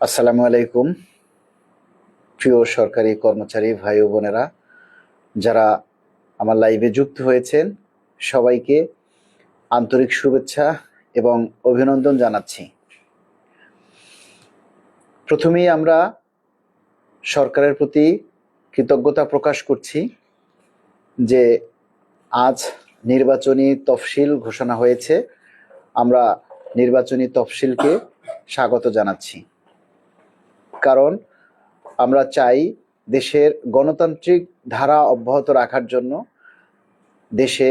আসসালামু আলাইকুম প্রিয় সরকারি কর্মচারী ভাই ও বোনেরা, যারা আমার লাইভে যুক্ত হয়েছেন সবাইকে আন্তরিক শুভেচ্ছা এবং অভিনন্দন জানাচ্ছি। প্রথমেই আমরা সরকারের প্রতি কৃতজ্ঞতা প্রকাশ করছি যে আজ নির্বাচনী তফসিল ঘোষণা হয়েছে। আমরা নির্বাচনী তফসিলকে স্বাগত জানাচ্ছি, কারণ আমরা চাই দেশের গণতান্ত্রিক ধারা অব্যাহত রাখার জন্য, দেশে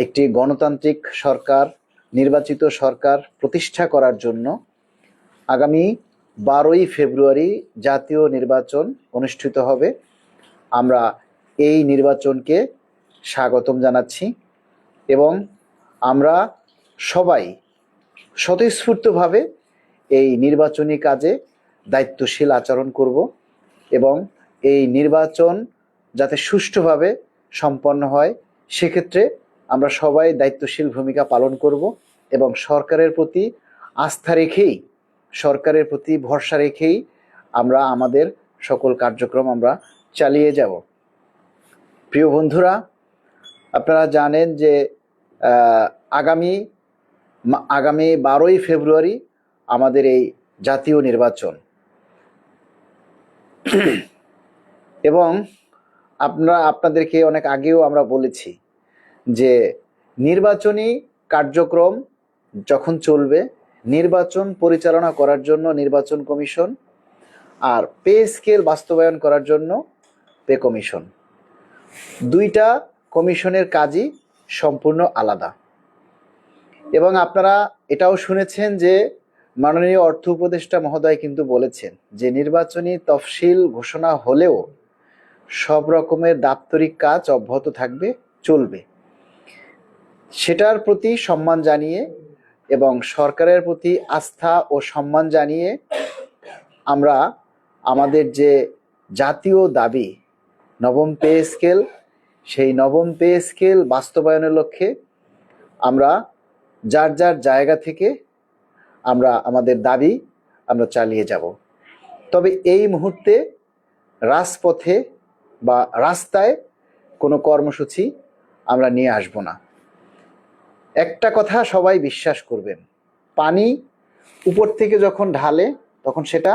একটি গণতান্ত্রিক সরকার, নির্বাচিত সরকার প্রতিষ্ঠা করার জন্য আগামী 12ই ফেব্রুয়ারি জাতীয় নির্বাচন অনুষ্ঠিত হবে। আমরা এই নির্বাচনকে স্বাগতম জানাচ্ছি এবং আমরা সবাই স্বতঃস্ফূর্তভাবে এই নির্বাচনী কাজে দায়িত্বশীল আচরণ করব এবং এই নির্বাচন যাতে সুষ্ঠুভাবে সম্পন্ন হয় সেক্ষেত্রে আমরা সবাই দায়িত্বশীল ভূমিকা পালন করব এবং সরকারের প্রতি আস্থা রেখেই, সরকারের প্রতি ভরসা রেখেই আমরা আমাদের সকল কার্যক্রম আমরা চালিয়ে যাব। প্রিয় বন্ধুরা, আপনারা জানেন যে আগামী 12ই ফেব্রুয়ারি আমাদের এই জাতীয় নির্বাচন এবং আপনাদেরকে অনেক আগেও আমরা বলেছি যে নির্বাচনী কার্যক্রম যখন চলবে, নির্বাচন পরিচালনা করার জন্য নির্বাচন কমিশন আর পে স্কেল বাস্তবায়ন করার জন্য পে কমিশন, দুইটা কমিশনের কাজই সম্পূর্ণ আলাদা। এবং আপনারা এটাও শুনেছেন যে মাননীয় অর্থ উপদেষ্টা মহোদয় কিন্তু বলেছেন যে নির্বাচনী তফসিল ঘোষণা হলেও সব রকমের দাপ্তরিক কাজ অব্যাহত থাকবে, চলবে। সেটার প্রতি সম্মান জানিয়ে এবং সরকারের প্রতি আস্থা ও সম্মান জানিয়ে আমরা আমাদের যে জাতীয় দাবি নবম পে স্কেল, সেই নবম পে স্কেল বাস্তবায়নের লক্ষ্যে আমরা যার যার জায়গা থেকে আমরা আমাদের দাবি আমরা চালিয়ে যাব। তবে এই মুহূর্তে রাজপথে বা রাস্তায় কোনো কর্মসূচি আমরা নিয়ে আসব না। একটা কথা সবাই বিশ্বাস করবেন, পানি উপর থেকে যখন ঢালে তখন সেটা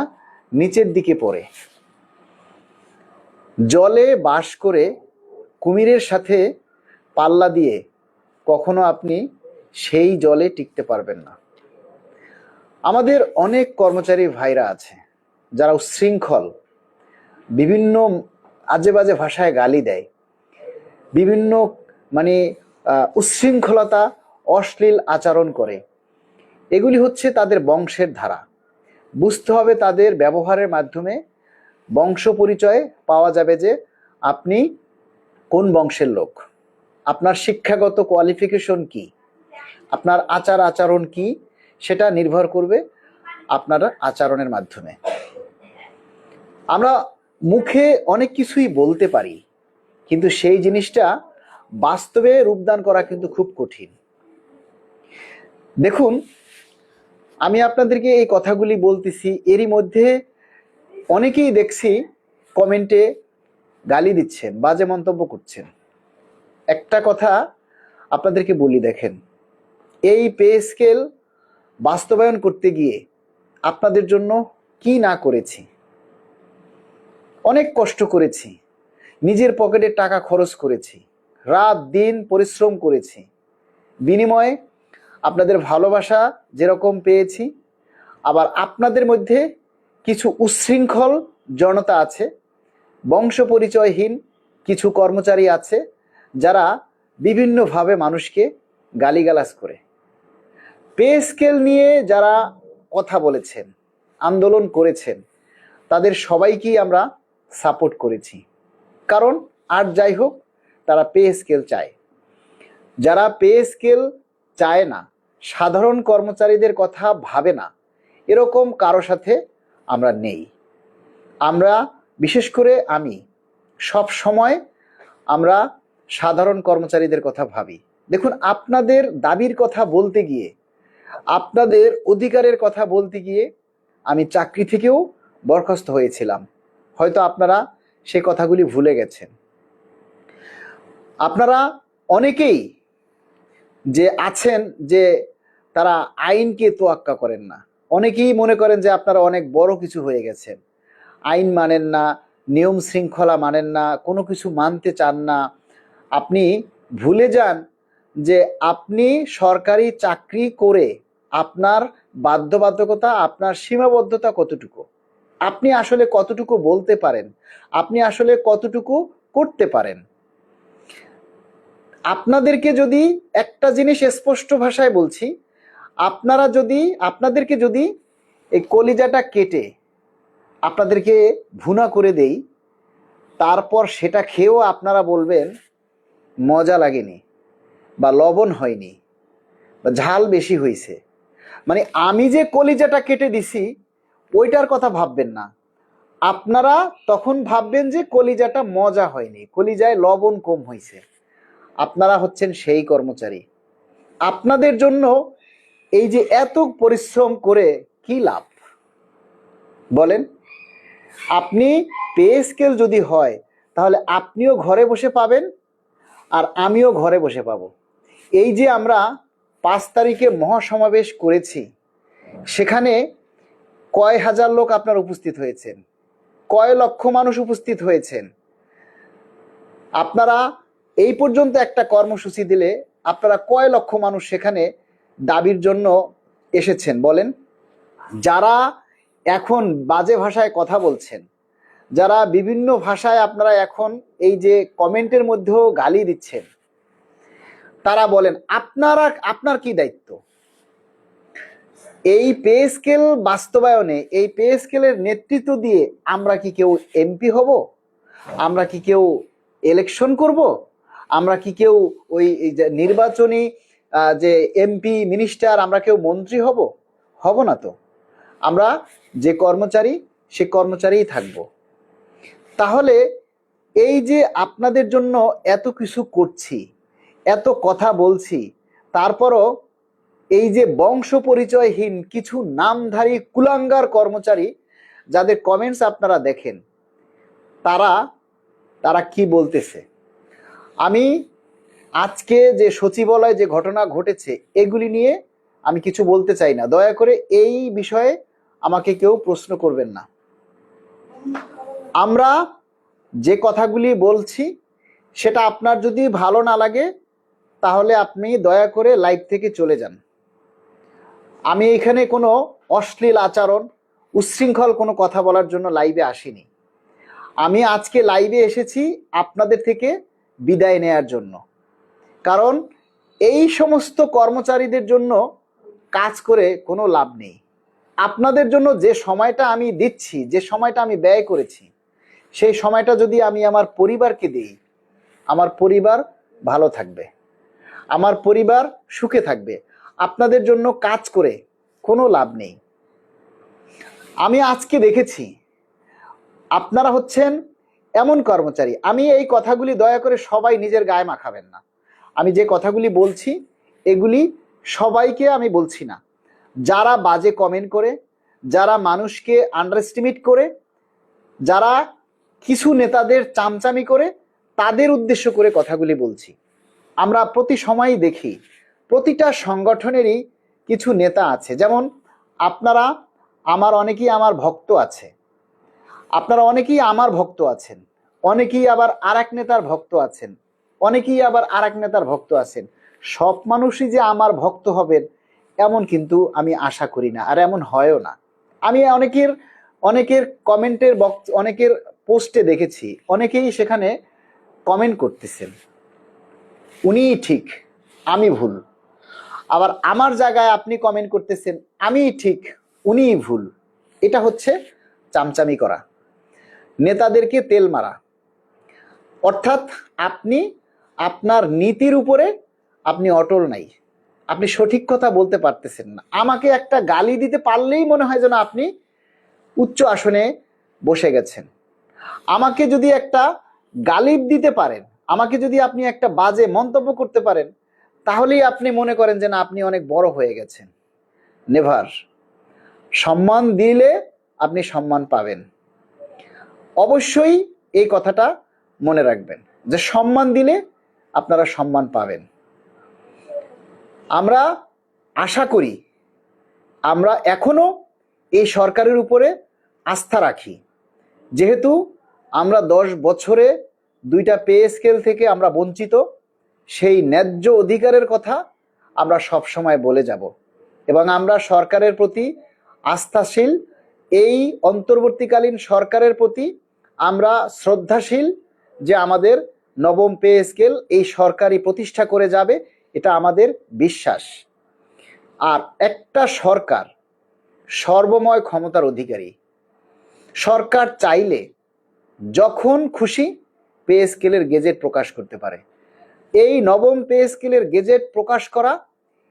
নিচের দিকে পড়ে। জলে বাস করে কুমিরের সাথে পাল্লা দিয়ে কখনো আপনি সেই জলে টিকতে পারবেন না। আমাদের অনেক কর্মচারী ভাইরা আছে যারা উচ্ছৃঙ্খল, বিভিন্ন আজে বাজে ভাষায় গালি দেয়, বিভিন্ন উচ্ছৃঙ্খলতা, অশ্লীল আচরণ করে। এগুলি হচ্ছে তাদের বংশের ধারা। বুঝতে হবে তাদের ব্যবহারের মাধ্যমে বংশ পরিচয় পাওয়া যাবে যে আপনি কোন বংশের লোক, আপনার শিক্ষাগত কোয়ালিফিকেশন কি, আপনার আচার আচরণ কি, সেটা নির্ভর করবে আপনার আচরণের মাধ্যমে। আমরা মুখে অনেক কিছুই বলতে পারি, কিন্তু সেই জিনিসটা বাস্তবে রূপদান করা কিন্তু খুব কঠিন। দেখুন, আমি আপনাদেরকে এই কথাগুলি বলতেছি, এরই মধ্যে অনেকেই দেখছি কমেন্টে গালি দিচ্ছেন, বাজে মন্তব্য করছেন। একটা কথা আপনাদেরকে বলি, দেখেন, এই পে স্কেল বাস্তবায়ন করতে গিয়ে আপনাদের জন্য কি না করেছি। অনেক কষ্ট করেছি, নিজের পকেটের টাকা খরচ করেছি, রাত দিন পরিশ্রম করেছি, বিনিময়ে আপনাদের ভালোবাসা যেরকম পেয়েছি, আবার আপনাদের মধ্যে কিছু উচ্ছৃঙ্খল জনতা আছে, বংশ পরিচয়হীন কিছু কর্মচারী আছে যারা বিভিন্নভাবে মানুষকে গালিগালাজ করে। পে স্কেল নিয়ে যারা কথা বলেছেন, আন্দোলন করেছেন, তাদের সবাইকেই আমরা সাপোর্ট করেছি। কারণ আর যাই হোক, তারা পে স্কেল চায়। যারা পে স্কেল চায় না, সাধারণ কর্মচারীদের কথা ভাবে না, এরকম কারো সাথে আমরা নেই। আমরা বিশেষ করে আমি সব সময় আমরা সাধারণ কর্মচারীদের কথা ভাবি। দেখুন, আপনাদের দাবির কথা বলতে গিয়ে, আপনাদের অধিকারের কথা বলতে গিয়ে আমি চাকরি থেকেও বরখাস্ত হয়েছিলাম। হয়তো আপনারা সে কথাগুলি ভুলে গেছেন। আপনারা অনেকেই যে আছেন যে তারা আইনকে তোয়াক্কা করেন না। অনেকেই মনে করেন যে আপনারা অনেক বড় কিছু হয়ে গেছেন, আইন মানেন না, নিয়ম শৃঙ্খলা মানেন না, কোনো কিছু মানতে চান না। আপনি ভুলে যান যে আপনি সরকারি চাকরি করে আপনার বাধ্যবাধকতা, আপনার সীমাবদ্ধতা কতটুকু, আপনি আসলে কতটুকু বলতে পারেন, আপনি আসলে কতটুকু করতে পারেন। আপনাদেরকে যদি একটা জিনিস স্পষ্ট ভাষায় বলছি, আপনাদেরকে যদি এই কলিজাটা কেটে আপনাদেরকে ভুনা করে দেই, তারপর সেটা খেয়েও আপনারা বলবেন মজা লাগেনি, বা লবণ হয়নি, বা ঝাল বেশি হয়েছে, মানে আমি যে কলিজাটা কেটে দিছি ওইটার কথা ভাববেন না। আপনারা তখন ভাববেন যে কলিজাটা মজা হয়নি, কলিজায় লবণ কম হয়েছে। আপনারা হচ্ছেন সেই কর্মচারী। আপনাদের জন্য এই যে এত পরিশ্রম করে কি লাভ বলেন? আপনি পে স্কেল যদি হয়, তাহলে আপনিও ঘরে বসে পাবেন আর আমিও ঘরে বসে পাবো। এই যে আমরা 5 তারিখে মহাসমাবেশ করেছি, সেখানে কয় হাজার লোক আপনার উপস্থিত হয়েছেন, কয় লক্ষ মানুষ উপস্থিত হয়েছেন। আপনারা এই পর্যন্ত একটা কর্মসূচি দিলে আপনারা কয় লক্ষ মানুষ সেখানে দাবির জন্য এসেছেন বলেন? যারা এখন বাজে ভাষায় কথা বলছেন, যারা বিভিন্ন ভাষায় আপনারা এখন এই যে কমেন্টের মধ্যেও গালি দিচ্ছেন, তারা বলেন আপনার কি দায়িত্ব? এই পে স্কেল বাস্তবায়নে, এই পে স্কেলের নেতৃত্ব দিয়ে আমরা কি কেউ এমপি হব? আমরা কি কেউ ইলেকশন করব? আমরা কি কেউ ওই নির্বাচনী যে এমপি মিনিস্টার, আমরা কেউ মন্ত্রী হব? হব না তো। আমরা যে কর্মচারী, সে কর্মচারীই থাকব। তাহলে এই যে আপনাদের জন্য এত কিছু করছি, এত কথা বলছি, তারপরও এই যে বংশ পরিচয়হীন কিছু নামধারী কুলাঙ্গার কর্মচারী যাদের কমেন্টস আপনারা দেখেন, তারা কি বলতেছে। আমি আজকে যে সচিবালয়ে যে ঘটনা ঘটেছে, এগুলি নিয়ে আমি কিছু বলতে চাই না। দয়া করে এই বিষয়ে আমাকে কেউ প্রশ্ন করবেন না। আমরা যে কথাগুলি বলছি, সেটা আপনার যদি ভালো না লাগে, তাহলে আপনি দয়া করে লাইভ থেকে চলে যান। আমি এখানে কোনো অশ্লীল আচরণ, উচ্ছৃঙ্খল কোনো কথা বলার জন্য লাইভে আসিনি। আমি আজকে লাইভে এসেছি আপনাদের থেকে বিদায় নেয়ার জন্য। কারণ এই সমস্ত কর্মচারীদের জন্য কাজ করে কোনো লাভ নেই। আপনাদের জন্য যে সময়টা আমি দিচ্ছি, যে সময়টা আমি ব্যয় করেছি, সেই সময়টা যদি আমি আমার পরিবারকে দিই, আমার পরিবার ভালো থাকবে, আমার পরিবার সুখে থাকবে। আপনাদের জন্য কাজ করে কোনো লাভ নেই। আমি আজকে দেখেছি আপনারা হচ্ছেন এমন কর্মচারী। আমি এই কথাগুলি দয়া করে সবাই নিজের গায়ে মাখাবেন না। আমি যে কথাগুলি বলছি, এগুলি সবাইকে আমি বলছি না। যারা বাজে কমেন্ট করে, যারা মানুষকে আন্ডার এস্টিমেট করে, যারা কিছু নেতাদের চামচামি করে, তাদের উদ্দেশ্য করে কথাগুলি বলছি। আমরা প্রতি সময়ই দেখি প্রতিটা সংগঠনেরই কিছু নেতা আছে। যেমন আপনারা, অনেকেই আমার ভক্ত আছে, আপনারা অনেকেই আমার ভক্ত আছেন, অনেকেই আবার আর এক নেতার ভক্ত আছেন, অনেকেই আবার আর এক নেতার ভক্ত আছেন। সব মানুষই যে আমার ভক্ত হবেন এমন কিন্তু আমি আশা করি না, আর এমন হয়ও না। আমি অনেকের কমেন্টের অনেকের পোস্টে দেখেছি, অনেকেই সেখানে কমেন্ট করতেছেন উনিই ঠিক, আমি ভুল। আবার আমার জায়গায় আপনি কমেন্ট করতেছেন আমিই ঠিক, উনিই ভুল। এটা হচ্ছে চামচামি করা, নেতাদেরকে তেল মারা। অর্থাৎ আপনি আপনার নীতির উপরে আপনি অটল নাই, আপনি সঠিক কথা বলতে পারতেছেন না। আমাকে একটা গালি দিতে পারলেই মনে হয় যেন আপনি উচ্চ আসনে বসে গেছেন। আমাকে যদি একটা গালিব দিতে পারেন, আমাকে যদি আপনি একটা বাজে মন্তব্য করতে পারেন, তাহলেই আপনি মনে করেন যে না আপনি অনেক বড় হয়ে গেছেন। নেভার। সম্মান দিলে আপনি সম্মান পাবেন। অবশ্যই এই কথাটা মনে রাখবেন যে সম্মান দিলে আপনারা সম্মান পাবেন। আমরা আশা করি, আমরা এখনো এই সরকারের উপরে আস্থা রাখি। যেহেতু আমরা 10 বছরে 2টা পে স্কেল থেকে আমরা বঞ্চিত, সেই ন্যায্য অধিকারের কথা আমরা সব সময় বলে যাব এবং আমরা সরকারের প্রতি আস্থাশীল। এই অন্তর্বর্তীকালীন সরকারের প্রতি আমরা শ্রদ্ধাশীল যে আমাদের নবম পে স্কেল এই সরকারই প্রতিষ্ঠা করে যাবে, এটা আমাদের বিশ্বাস। আর একটা সরকার সর্বময় ক্ষমতার অধিকারী। সরকার চাইলে যখন খুশি পে স্কেলের গেজেট প্রকাশ করতে পারে। এই নবম পে স্কেলের গেজেট প্রকাশ করা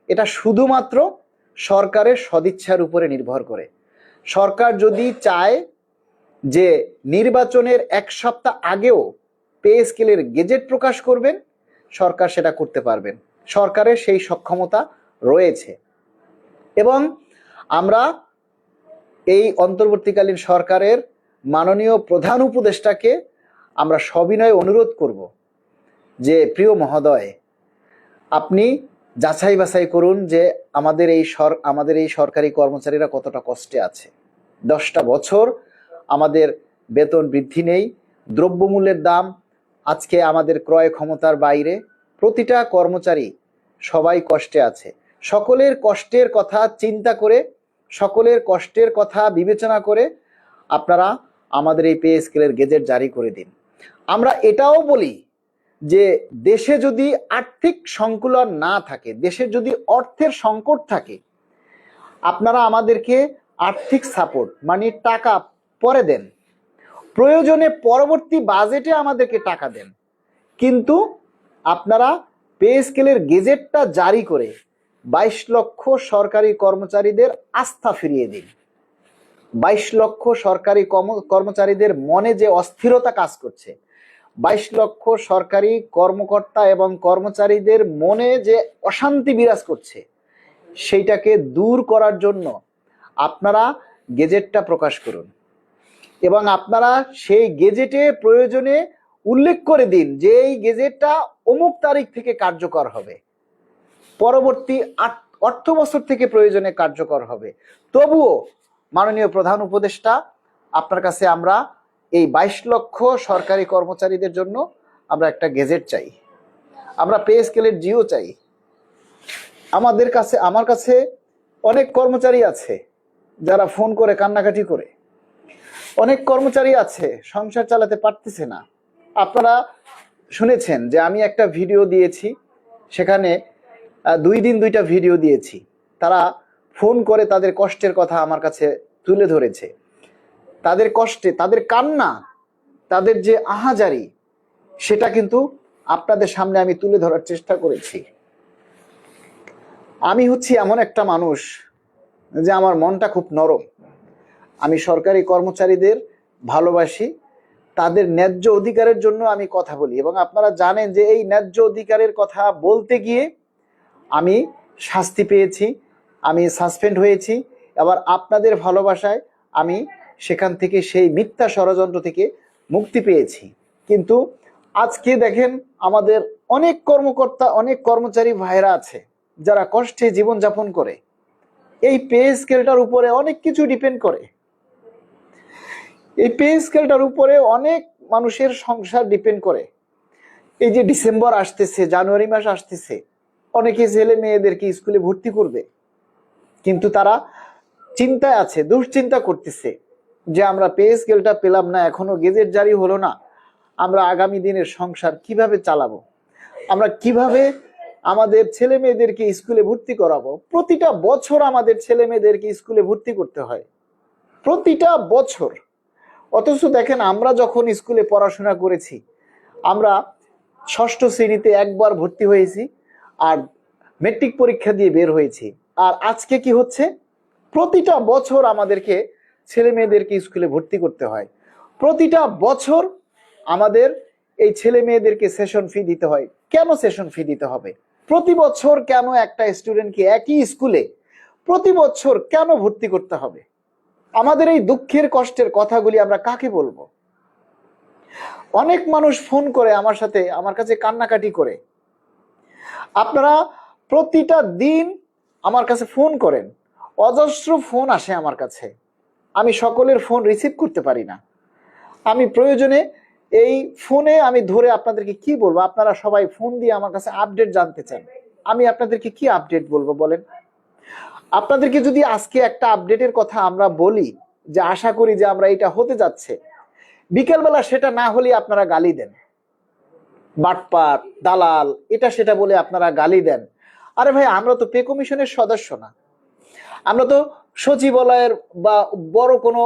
এটা শুধুমাত্র সরকারের সদিচ্ছার উপরে নির্ভর করে। সরকার যদি চায় যে নির্বাচনের 1 সপ্তাহ আগেও পে স্কেলের গেজেট প্রকাশ করবেন, সরকার সেটা করতে পারবেন। সরকারের সেই সক্ষমতা রয়েছে এবং আমরা এই অন্তর্বর্তীকালীন সরকারের মাননীয় প্রধান উপদেষ্টাকে আমরা সবিনয়ে অনুরোধ করব যে প্রিয় মহোদয়, আপনি যাচাই বাছাই করুন যে আমাদের এই সরকারি কর্মচারীরা কতটা কষ্টে আছে। 10টা বছর আমাদের বেতন বৃদ্ধি নেই, দ্রব্যমূল্যের দাম আজকে আমাদের ক্রয় ক্ষমতার বাইরে, প্রতিটা কর্মচারী সবাই কষ্টে আছে। সকলের কষ্টের কথা চিন্তা করে, সকলের কষ্টের কথা বিবেচনা করে আপনারা আমাদের এই পে স্কেলের গেজেট জারি করে দিন। আমরা এটাও বলি যে দেশে যদি আর্থিক সংকুলন না থাকে, দেশে যদি অর্থের সংকট থাকে, আপনারা আমাদেরকে আর্থিক সাপোর্ট মানে টাকা পরে দেন, প্রয়োজনে পরবর্তী বাজেটে আমাদেরকে টাকা দেন, কিন্তু আপনারা পে স্কেলের গেজেটটা জারি করে 22 লক্ষ সরকারি কর্মচারীদের আস্থা ফিরিয়ে দিন। 22 লক্ষ সরকারি কর্মচারীদের মনে যে অস্থিরতা কাজ করছে, 22 লক্ষ সরকারি কর্মকর্তা এবং কর্মচারীদের মনে যে অশান্তি বিরাজ করছে, সেইটাকে দূর করার জন্য আপনারা গেজেটটা প্রকাশ করুন এবং আপনারা সেই গেজেটে প্রয়োজনে উল্লেখ করে দিন যে এই গেজেটটা অমুক তারিখ থেকে কার্যকর হবে, পরবর্তী অর্থ বছর থেকে প্রয়োজনে কার্যকর হবে। তবুও মাননীয় প্রধান উপদেষ্টা, আপনার কাছে আমরা এই 22 লক্ষ সরকারি কর্মচারীদের জন্য আমরা একটা গেজেট চাই, আমরা পে স্কেলের জিও চাই। আমার কাছে অনেক কর্মচারী আছে যারা ফোন করে কান্নাকাটি করে, অনেক কর্মচারী আছে সংসার চালাতে পারতেছে না। আপনারা শুনেছেন যে আমি একটা ভিডিও দিয়েছি, সেখানে 2 দিন 2টা ভিডিও দিয়েছি। তারা ফোন করে তাদের কষ্টের কথা আমার কাছে তুলে ধরেছে, তাদের কষ্টে, তাদের কান্না, তাদের যে আহাজারি, সেটা কিন্তু আপনাদের সামনে আমি তুলে ধরার চেষ্টা করেছি। আমি হচ্ছি এমন একটা মানুষ যে আমার মনটা খুব নরম। আমি সরকারি কর্মচারীদের ভালোবাসি, তাদের ন্যায্য অধিকারের জন্য আমি কথা বলি এবং আপনারা জানেন যে এই ন্যায্য অধিকারের কথা বলতে গিয়ে আমি শাস্তি পেয়েছি, আমি সাসপেন্ড হয়েছি। আবার আপনাদের ভালোবাসায় আমি সেখান থেকে সেই মিথ্যা ষড়যন্ত্র থেকে মুক্তি পেয়েছি। কিন্তু আজকে দেখেন আমাদের অনেক কর্মকর্তা, অনেক কর্মচারী ভাইরা আছে যারা কষ্টে জীবনযাপন করে। এই পে স্কেলটার উপরে অনেক কিছু ডিপেন্ড করে, এই পে স্কেলটার উপরে অনেক মানুষের সংসার ডিপেন্ড করে। এই যে ডিসেম্বর আসতেছে, জানুয়ারি মাস আসতেছে, অনেকে ছেলে মেয়েদেরকে স্কুলে ভর্তি করবে, কিন্তু তারা চিন্তায় আছে, দুশ্চিন্তা করতেছে যে আমরা পে স্কেলটা পেলাম না, এখনো গেজেট জারি হলো না, আমরা আগামী দিনের সংসার কিভাবে চালাবো। আমরা কিভাবে আমাদের ছেলে মেয়েদেরকে স্কুলে ভর্তি করাবো? প্রতিটা বছর আমাদের ছেলে মেয়েদেরকে স্কুলে ভর্তি করতে হয়, প্রতিটা বছর। অথচ দেখেন, আমরা যখন স্কুলে পড়াশোনা করেছি, আমরা ষষ্ঠ শ্রেণীতে একবার ভর্তি হয়েছি আর মেট্রিক পরীক্ষা দিয়ে বের হয়েছি। আর আজকে কি হচ্ছে? প্রতিটা বছর আমাদেরকে ছেলে মেয়েদেরকে স্কুলে ভর্তি করতে হয়। প্রতিটা বছর আমাদের এই ছেলে মেয়েদেরকে সেশন ফি দিতে হয়। কেন সেশন ফি দিতে হবে? প্রতি বছর কেন একটা স্টুডেন্টকে একই স্কুলে প্রতি বছর কেন ভর্তি করতে হবে? আমাদের এই দুঃখের কষ্টের কথাগুলি আমরা কাকে বলবো? অনেক মানুষ ফোন করে আমার কাছে কান্নাকাটি করে। আপনারা প্রতিটা দিন আমার কাছে ফোন করেন, অজস্র ফোন আসে আমার কাছে। আমি সকলের ফোন রিসিভ করতে পারি না। আমি প্রয়োজনে এই ফোনে আমি ধরে আপনাদেরকে কি বলবো? আপনারা সবাই ফোন দিয়ে আমার কাছে আপডেট জানতে চান, আমি আপনাদেরকে কি আপডেট বলবো বলেন? আপনাদেরকে যদি আজকে একটা আপডেটের কথা আমরা বলি যে আশা করি যে আমরা এটা হতে যাচ্ছে, বিকেলবেলা সেটা না হলে আপনারা গালি দেন, বাটপার, দালাল, এটা সেটা বলে আপনারা গালি দেন। আরে ভাই, আমরা তো পে কমিশনের সদস্য না, আমরা তো সচিবালয়ের বা বড় কোনো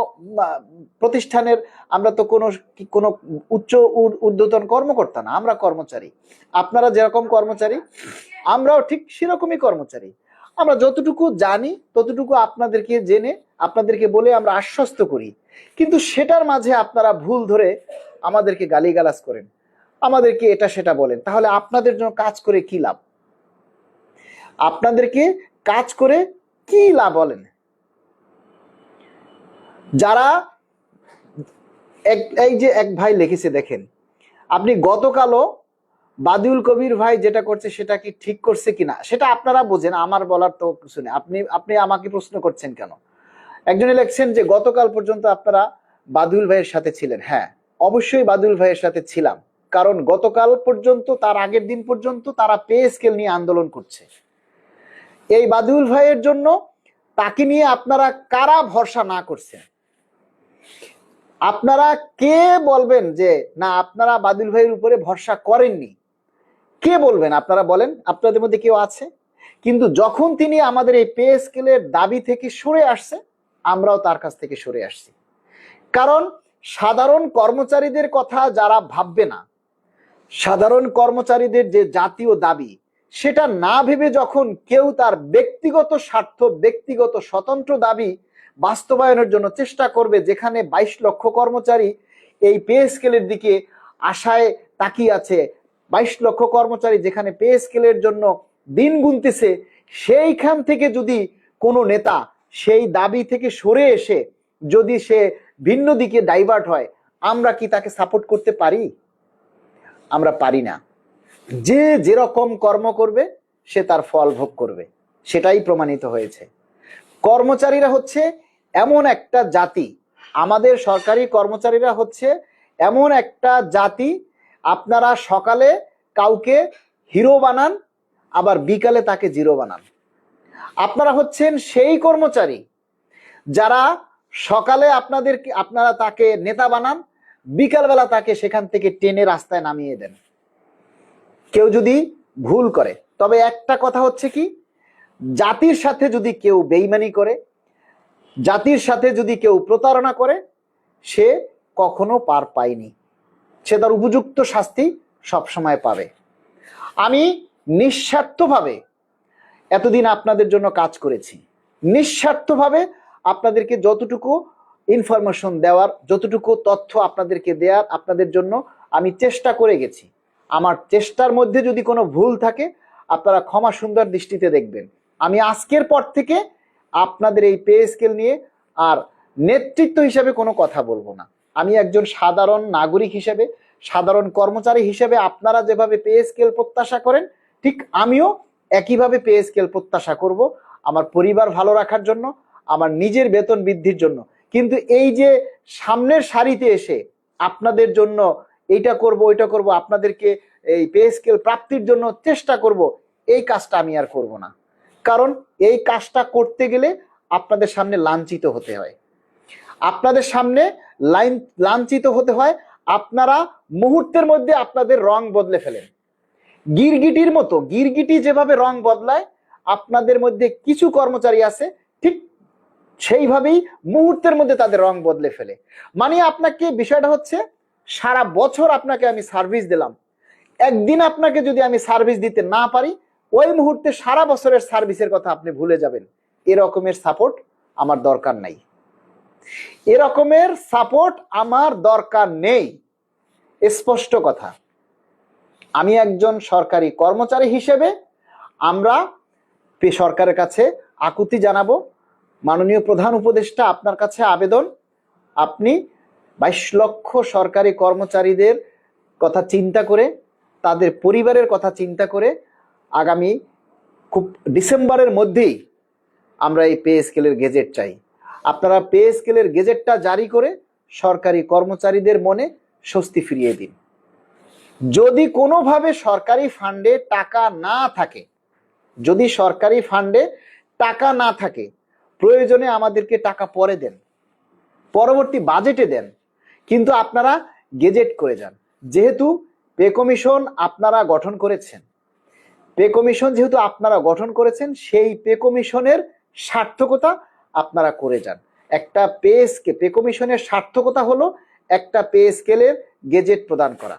প্রতিষ্ঠানের, আমরা তো কোনো কোনো উচ্চ ঊর্ধ্বতন কর্মকর্তা না, আমরা কর্মচারী। আপনারা যেরকম কর্মচারী, আমরাও ঠিক সেরকমই কর্মচারী। আমরা যতটুকু জানি ততটুকু আপনাদেরকে জেনে আপনাদেরকে বলে আমরা আশ্বস্ত করি, কিন্তু সেটার মাঝে আপনারা ভুল ধরে আমাদেরকে গালিগালাজ করেন, আমাদেরকে এটা সেটা বলেন। তাহলে আপনাদের জন্য কাজ করে কি লাভ? আপনাদেরকে কাজ করে কি লাভ বলেন? যারা এই যে এক ভাই লিখেছে, দেখেন, আপনি গতকালও বাদিউল কবির ভাই যেটা করছে সেটা কি ঠিক করছে কিনা সেটা আপনারা বোঝেন, আমার বলার তো কিছু নেই। আপনি আমাকে প্রশ্ন করছেন কেন? একজনে লিখছেন যে গতকাল পর্যন্ত আপনারা বাদিউল ভাইয়ের সাথে ছিলেন। হ্যাঁ, অবশ্যই বাদিউল ভাইয়ের সাথে ছিলাম, কারণ গতকাল পর্যন্ত, তার আগের দিন পর্যন্ত তারা পে স্কেল নিয়ে আন্দোলন করছে। এই বাদিউল ভাইয়ের জন্য তাকে নিয়ে আপনারা কারা ভরসা না করছেন? আপনারা কে বলবেন যে না আপনারা বাদিউল ভাইয়ের উপরে ভরসা করেননি? কে বলবেন? আপনারা বলেন, আপনাদের মধ্যে কেউ আছে? কিন্তু যখন তিনি আমাদের এই পে স্কেলের দাবি থেকে সরে আসছে, আমরাও তার কাছ থেকে সরে আসছি। কারণ সাধারণ কর্মচারীদের কথা যারা ভাববে না, সাধারণ কর্মচারীদের যে জাতীয় দাবি সেটা না ভেবে যখন কেউ তার ব্যক্তিগত স্বার্থ, ব্যক্তিগত স্বতন্ত্র দাবি বাস্তবায়নের জন্য চেষ্টা করবে, যেখানে 22 লক্ষ কর্মচারী এই পে স্কেলের দিকে আশায় তাকিয়ে আছে, 22 লক্ষ কর্মচারী যেখানে পে স্কেলের জন্য দিন গুনতেছে, সেইখান থেকে যদি কোনো নেতা সেই দাবি থেকে সরে এসে যদি সে ভিন্ন দিকে ডাইভার্ট হয়, আমরা কি তাকে সাপোর্ট করতে পারি? আমরা পারি না। যে যেরকম কর্ম করবে সে তার ফল ভোগ করবে, সেটাই প্রমাণিত হয়েছে। কর্মচারীরা হচ্ছে এমন একটা জাতি, আমাদের সরকারি কর্মচারীরা হচ্ছে এমন একটা জাতি, আপনারা সকালে কাউকে হিরো বানান, আবার বিকালে তাকে জিরো বানান। আপনারা হচ্ছেন সেই কর্মচারী যারা সকালে আপনারা তাকে নেতা বানান, বিকালবেলা তাকে সেখান থেকে টেনে রাস্তায় নামিয়ে দেন। কেউ যদি ভুল করে, তবে একটা কথা হচ্ছে কি, জাতির সাথে যদি কেউ বেইমানি করে, জাতির সাথে যদি কেউ প্রতারণা করে, সে কখনো পার পায়নি, সে তার উপযুক্ত শাস্তি সবসময় পাবে। আমি নিঃস্বার্থভাবে এতদিন আপনাদের জন্য কাজ করেছি, নিঃস্বার্থভাবে আপনাদেরকে যতটুকু ইনফরমেশন দেওয়ার, যতটুকু তথ্য আপনাদেরকে দেওয়ার, আপনাদের জন্য আমি চেষ্টা করে গেছি। আমার চেষ্টার মধ্যে যদি কোনো ভুল থাকে, আপনারা ক্ষমা সুন্দর দৃষ্টিতে দেখবেন। আমি আজকের পর থেকে আপনাদের এই পে স্কেল নিয়ে আর নেতৃত্ব হিসেবে কোনো কথা বলবো না। আমি একজন সাধারণ নাগরিক হিসেবে, সাধারণ কর্মচারী হিসেবে আপনারা যেভাবে পে স্কেল প্রত্যাশা করেন, ঠিক আমিও একইভাবে পে স্কেল প্রত্যাশা করব, আমার পরিবার ভালো রাখার জন্য, আমার নিজের বেতন বৃদ্ধির জন্য। কিন্তু এই যে সামনের সারিতে এসে আপনাদের জন্য এইটা করব, ওইটা করব, আপনাদেরকে এই পে স্কেল প্রাপ্তির জন্য চেষ্টা করব, এই কাজটা আমি আর করব না। কারণ এই কাজটা করতে গেলে আপনাদের সামনে লাঞ্ছিত হতে হয়, আপনাদের সামনে লাঞ্ছিত হতে হয়। আপনারা মুহূর্তের মধ্যে আপনাদের রং বদলে ফেলেন, গিরগিটির মতো, গিরগিটি যেভাবে রং বদলায়, আপনাদের মধ্যে কিছু কর্মচারী আছে ঠিক সেইভাবেই মুহূর্তের মধ্যে তাদের রং বদলে ফেলে। মানে আপনাকে বিষয়টা হচ্ছে, সারা বছর আপনাকে আমি সার্ভিস দিলাম, একদিন আপনাকে যদি আমি সার্ভিস দিতে না পারি, ওই মুহূর্তে সারা বছরের সার্ভিসের কথা আপনি ভুলে যাবেন। এরকমের সাপোর্ট আমার দরকার নাই, এরকমের সাপোর্ট আমার দরকার নেই। স্পষ্ট কথা। আমি একজন সরকারি কর্মচারী হিসেবে আমরা সরকারের কাছে আকুতি জানাবো, মাননীয় প্রধান উপদেষ্টা আপনার কাছে আবেদন, আপনি 22 লক্ষ সরকারি কর্মচারীদের কথা চিন্তা করে, তাদের পরিবারের কথা চিন্তা করে আগামী খুব ডিসেম্বরের মধ্যেই আমরা এই পে স্কেলের গেজেট চাই। আপনারা পে স্কেলের গেজেটটা জারি করে সরকারি কর্মচারীদের মনে স্বস্তি ফিরিয়ে দিন। যদি কোনোভাবে সরকারি ফান্ডে টাকা না থাকে, যদি সরকারি ফান্ডে টাকা না থাকে, প্রয়োজনে আমাদেরকে টাকা পরে দেন, পরবর্তী বাজেটে দেন, কিন্তু আপনারা গেজেট করে যান। যেহেতু পে কমিশন আপনারা গঠন করেছেন, পে কমিশন যেহেতু আপনারা গঠন করেছেন, সেই পে কমিশনের সার্থকতা আপনারা করে যান। একটা পে কমিশনের সার্থকতা হলো একটা পে স্কেলের গেজেট প্রদান করা।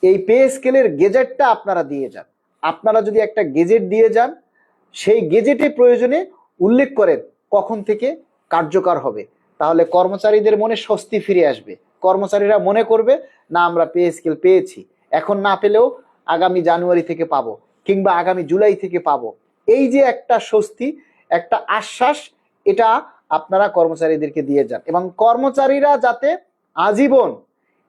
এই পে স্কেলের গেজেটটা আপনারা দিয়ে যান। আপনারা যদি একটা গেজেট দিয়ে যান, সেই গেজেটে প্রয়োজনে উল্লেখ করেন কখন থেকে কার্যকর হবে, তাহলে কর্মচারীদের মনে স্বস্তি ফিরে আসবে। কর্মচারীরা মনে করবে না, আমরা পে স্কেল পেয়েছি, এখন না পেলেও আগামী জানুয়ারি থেকে পাবো, কিংবা আগামী জুলাই থেকে পাবো। এই যে একটা স্বস্তি, একটা আশ্বাস, এটা আপনারা কর্মচারীদেরকে দিয়ে যান। এবং কর্মচারীরা যাতে আজীবন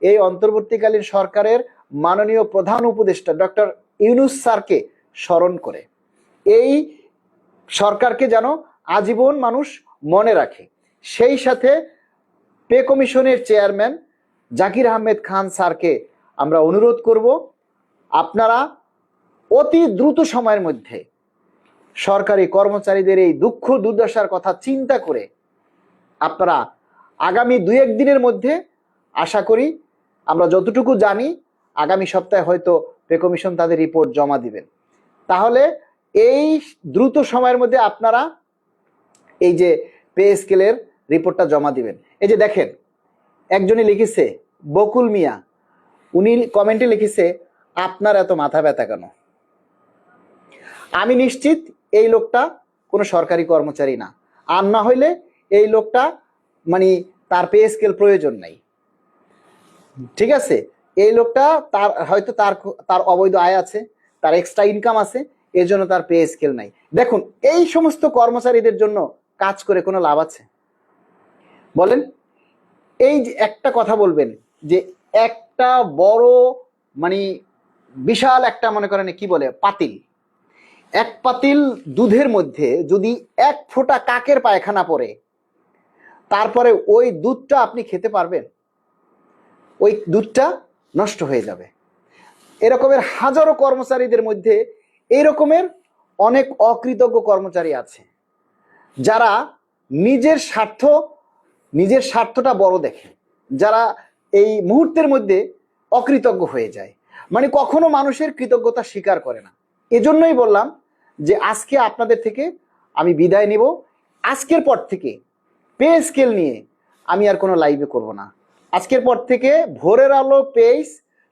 এই অন্তর্বর্তীকালীন সরকারের মাননীয় প্রধান উপদেষ্টা ডক্টর ইউনূস স্যারকে স্মরণ করে, এই সরকারকে যেন আজীবন মানুষ মনে রাখে। সেই সাথে পে কমিশনের চেয়ারম্যান জাকির আহমেদ খান স্যারকে আমরা অনুরোধ করব, আপনারা অতি দ্রুত সময়ের মধ্যে সরকারি কর্মচারীদের এই দুঃখ দুর্দশার কথা চিন্তা করে আপনারা আগামী 2-1 দিনের মধ্যে, আশা করি আমরা যতটুকু জানি আগামী সপ্তাহে হয়তো পে কমিশন তাদের রিপোর্ট জমা দিবেন। তাহলে এই দ্রুত সময়ের মধ্যে আপনারা এই যে পে স্কেলের রিপোর্টটা জমা দিবেন। এই যে দেখেন, একজনই লিখেছে, বকুল মিয়া, উনি কমেন্টে লিখেছে, আপনার এত মাথা ব্যথা কেন? আমি নিশ্চিত এই লোকটা কোনো সরকারি কর্মচারী না, আর না হইলে এই লোকটা মানে তার পে স্কেল প্রয়োজন নাই। ঠিক আছে, এই লোকটা তার হয়তো তার অবৈধ আয় আছে, তার এক্সট্রা ইনকাম আছে, এর জন্য তার পে স্কেল নাই। দেখুন, এই সমস্ত কর্মচারীদের জন্য কাজ করে কোনো লাভ আছে বলেন? এই যে একটা কথা বলবেন যে একটা বড় মানে বিশাল একটা, মনে করেন কি বলে, পাতিল, এক পাতিল দুধের মধ্যে যদি 1 ফোঁটা কাকের পায়খানা পড়ে, তারপরে ওই দুধটা আপনি খেতে পারবেন? ওই দুধটা নষ্ট হয়ে যাবে। এরকমের হাজারো কর্মচারীদের মধ্যে এই রকমের অনেক অকৃতজ্ঞ কর্মচারী আছে, যারা নিজের স্বার্থটা বড় দেখে, যারা এই মুহূর্তের মধ্যে অকৃতজ্ঞ হয়ে যায়, মানে কখনো মানুষের কৃতজ্ঞতা স্বীকার করে না। এজন্যই বললাম যে আজকে আপনাদের থেকে আমি বিদায় নেব। আজকের পর থেকে পে স্কেল নিয়ে আমি আর কোনো লাইভে করব না। আজকের পর থেকে ভোরের আলো পেজ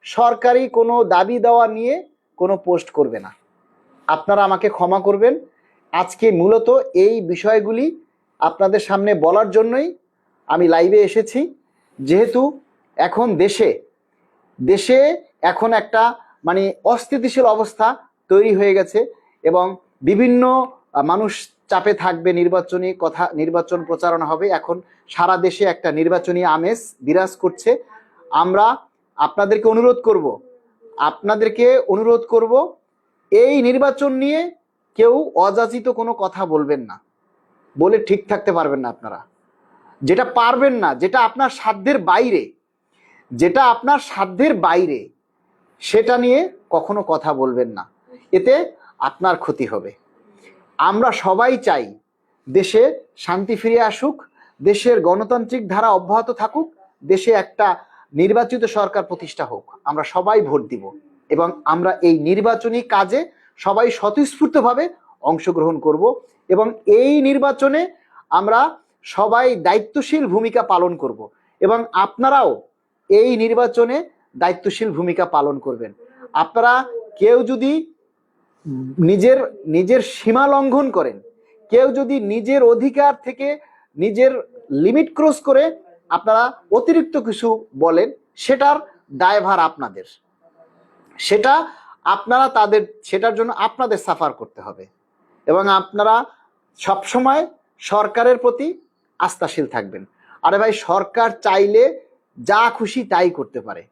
সরকারি কোনো দাবি দেওয়া নিয়ে কোনো পোস্ট করবে না। আপনারা আমাকে ক্ষমা করবেন। আজকে মূলত এই বিষয়গুলি আপনাদের সামনে বলার জন্যই আমি লাইভে এসেছি। যেহেতু এখন দেশে এখন একটা মানে অস্থিতিশীল অবস্থা তৈরি হয়ে গেছে এবং বিভিন্ন মানুষ চাপে থাকবে, নির্বাচন প্রচারণা হবে, এখন সারা দেশে একটা নির্বাচনী আমেজ বিরাজ করছে। আমরা আপনাদেরকে অনুরোধ করব এই নির্বাচন নিয়ে কেউ অযাচিত কোনো কথা বলবেন না, বলে ঠিক থাকতে পারবেন না। আপনারা যেটা পারবেন না, যেটা আপনার সাধ্যের বাইরে, সেটা নিয়ে কখনো কথা বলবেন না, এতে আপনার ক্ষতি হবে। আমরা সবাই চাই দেশে শান্তি ফিরে আসুক, দেশের গণতান্ত্রিক ধারা অব্যাহত থাকুক, দেশে একটা নির্বাচিত সরকার প্রতিষ্ঠা হোক। আমরা সবাই ভোট দিব। এবং আমরা এই নির্বাচনী কাজে সবাই স্বতঃস্ফূর্তভাবে অংশগ্রহণ করব এবং এই নির্বাচনে আমরা সবাই দায়িত্বশীল ভূমিকা পালন করব এবং আপনারাও এই নির্বাচনে দায়িত্বশীল ভূমিকা পালন করবেন। আপনারা কেউ যদি নিজের নিজের সীমা লঙ্ঘন করেন, কেউ যদি নিজের অধিকার থেকে নিজের লিমিট ক্রস করে আপনারা অতিরিক্ত কিছু বলেন, সেটার দায়ভার আপনাদের, সেটার জন্য আপনাদের সাফার করতে হবে এবং আপনারা সবসময় সরকারের প্রতি আস্থাশীল থাকবেন। আরে ভাই, সরকার চাইলে যা খুশি তাই করতে পারে।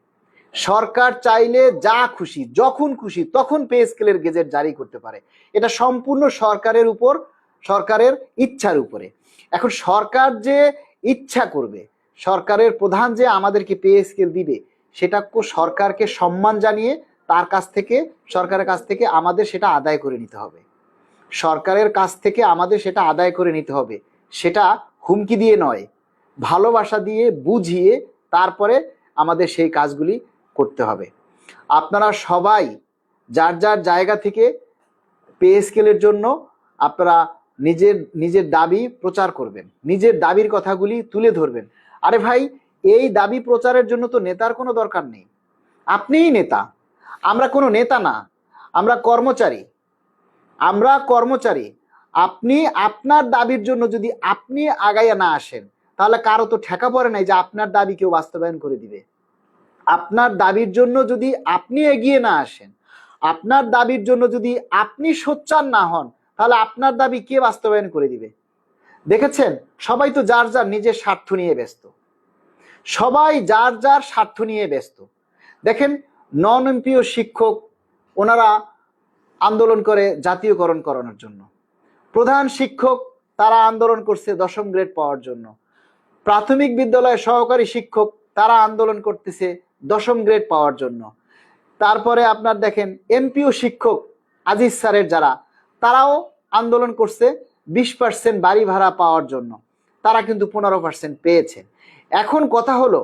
সরকার চাইলে যা খুশি যখন খুশি তখন পে স্কেলের গেজেট জারি করতে পারে। এটা সম্পূর্ণ সরকারের ইচ্ছার উপরে। এখন সরকার যে ইচ্ছা করবে, সরকারের প্রধান যে আমাদেরকে পে স্কেল দিবে, সেটা সরকারকে সম্মান জানিয়ে সরকারের কাছ থেকে আমাদের সেটা আদায় করে নিতে হবে। সরকারের কাছ থেকে আমাদের সেটা আদায় করে নিতে হবে, সেটা হুমকি দিয়ে নয়, ভালোবাসা দিয়ে বুঝিয়ে তারপরে আমাদের সেই কাজগুলি করতে হবে। আপনারা সবাই যার যার জায়গা থেকে পে স্কেলের জন্য আপনারা নিজের দাবি প্রচার করবেন, নিজের দাবির কথাগুলি তুলে ধরবেন। আরে ভাই, এই দাবি প্রচারের জন্য তো নেতার কোনো দরকার নেই, আপনিই নেতা। আমরা কোনো নেতা না, আমরা কর্মচারী। আপনি আপনার দাবির জন্য যদি আপনি আগাইয়া না আসেন, তাহলে কারো তো ঠেকা পড়ে নাই যে আপনার দাবি কেউ বাস্তবায়ন করে দিবে। আপনার দাবির জন্য যদি আপনি এগিয়ে না আসেন, আপনার দাবির জন্য যদি আপনি সোচ্চার না হন, তাহলে আপনার দাবি কে বাস্তবায়ন করে দিবে? দেখেছেন, সবাই তো যার যার নিজের স্বার্থ নিয়ে ব্যস্ত। দেখেন, নন এমপিও শিক্ষক, ওনারা আন্দোলন করে জাতীয়করণ করানোর জন্য। প্রধান শিক্ষক, তারা আন্দোলন করছে 10ম গ্রেড পাওয়ার জন্য। প্রাথমিক বিদ্যালয়ের সহকারী শিক্ষক, তারা আন্দোলন করতেছে 10ম গ্রেড পাওয়ার জন্য। তারপরে আপনার দেখেন এমপিও শিক্ষক আজিজ স্যারের যারা, তারাও আন্দোলন করছে 20% বাড়ি ভাড়া পাওয়ার জন্য। তারা কিন্তু 15% পেয়েছে। এখন কথা হলো,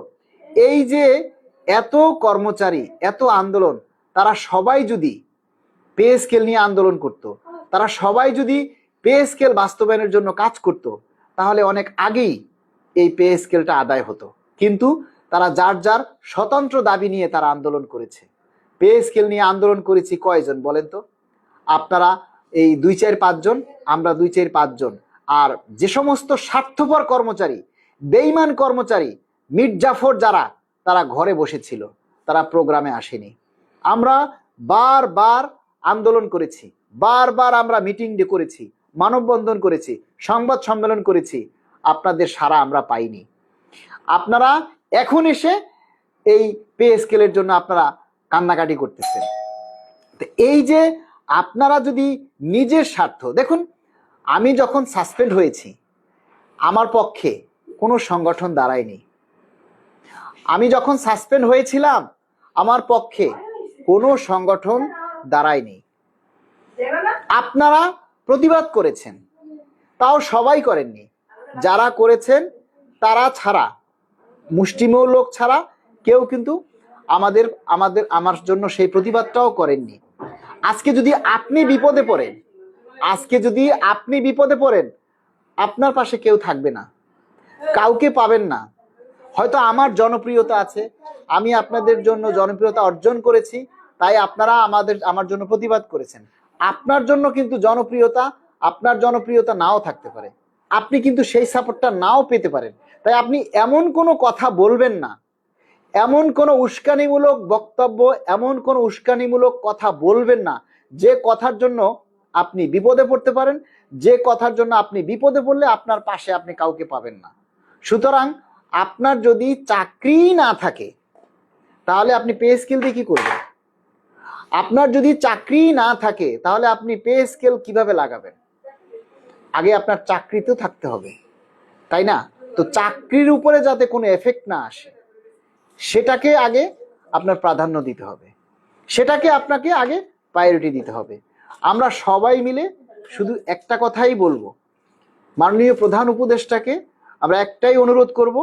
এই যে এত কর্মচারী, এত আন্দোলন, তারা সবাই যদি পে স্কেল নিয়ে আন্দোলন করত, তারা সবাই যদি পে স্কেল বাস্তবায়নের জন্য কাজ করত, তাহলে অনেক আগেই এই পে স্কেলটা আদায় হতো। কিন্তু তারা যার যার স্বতন্ত্র দাবি নিয়ে তারা আন্দোলন করেছে। পে স্কেল নিয়ে আন্দোলন করেছি কয়জন বলেন তো? আপনারা এই 2-4-5 জন, আমরা 2-4-5 জন। আর যে সমস্ত স্বার্থপর কর্মচারী, বেঈমান কর্মচারী, মির্জাফর যারা, তারা ঘরে বসেছিল, তারা প্রোগ্রামে আসেনি। আমরা বারবার আন্দোলন করেছি, বারবার আমরা মিটিং করেছি, মানববন্ধন করেছি, সংবাদ সম্মেলন করেছি, আপনাদের সাড়া আমরা পাইনি। আপনারা এখন এসে এই পে স্কেলের জন্য আপনারা কান্নাকাটি করতেছেন। এই যে আপনারা যদি নিজের স্বার্থ দেখুন, আমি যখন সাসপেন্ড হয়েছি, আমার পক্ষে কোনো সংগঠন দাঁড়ায়নি। আমি যখন সাসপেন্ড হয়েছিলাম, আমার পক্ষে কোনো সংগঠন দাঁড়ায়নি। আপনারা প্রতিবাদ করেছেন, তাও সবাই করেননি। যারা করেছেন তারা ছাড়া, মুষ্টিমেয় লোক ছাড়া কেউ কিন্তু আমার জন্য সেই প্রতিবাদটাও করেননি। আজকে যদি আপনি বিপদে পড়েন, আপনার পাশে কেউ থাকবে না, কাউকে পাবেন না। হয়তো আমার জনপ্রিয়তা আছে, আমি আপনাদের জন্য জনপ্রিয়তা অর্জন করেছি, তাই আপনারা আমার জন্য প্রতিবাদ করেছেন। আপনার জন্য কিন্তু আপনার জনপ্রিয়তা নাও থাকতে পারে, আপনি কিন্তু সেই সাপোর্টটা নাও পেতে পারেন। তাই আপনি এমন কোনো কথা বলবেন না, এমন কোনো উস্কানিমূলক বক্তব্য, এমন কোনো উস্কানিমূলক কথা বলবেন না যে কথার জন্য আপনি বিপদে পড়তে পারেন, যে কথার জন্য আপনি বিপদে পড়লে আপনার পাশে আপনি কাউকে পাবেন না। সুতরাং আপনার যদি চাকরি না থাকে, তাহলে আপনি পে স্কেল দিয়ে কি করবেন? আপনার যদি চাকরি না থাকে, তাহলে আপনি পে স্কেল কিভাবে লাগাবেন? আগে আপনার চাকরিতেও থাকতে হবে, তাই না? তো চাকরির উপরে যাতে কোনো এফেক্ট না আসে, সেটাকে আগে আপনার প্রাধান্য দিতে হবে, সেটাকে আপনাকে আগে প্রায়োরিটি দিতে হবে। আমরা সবাই মিলে শুধু একটা কথাই বলবো, মাননীয় প্রধান উপদেষ্টাকে আমরা একটাই অনুরোধ করব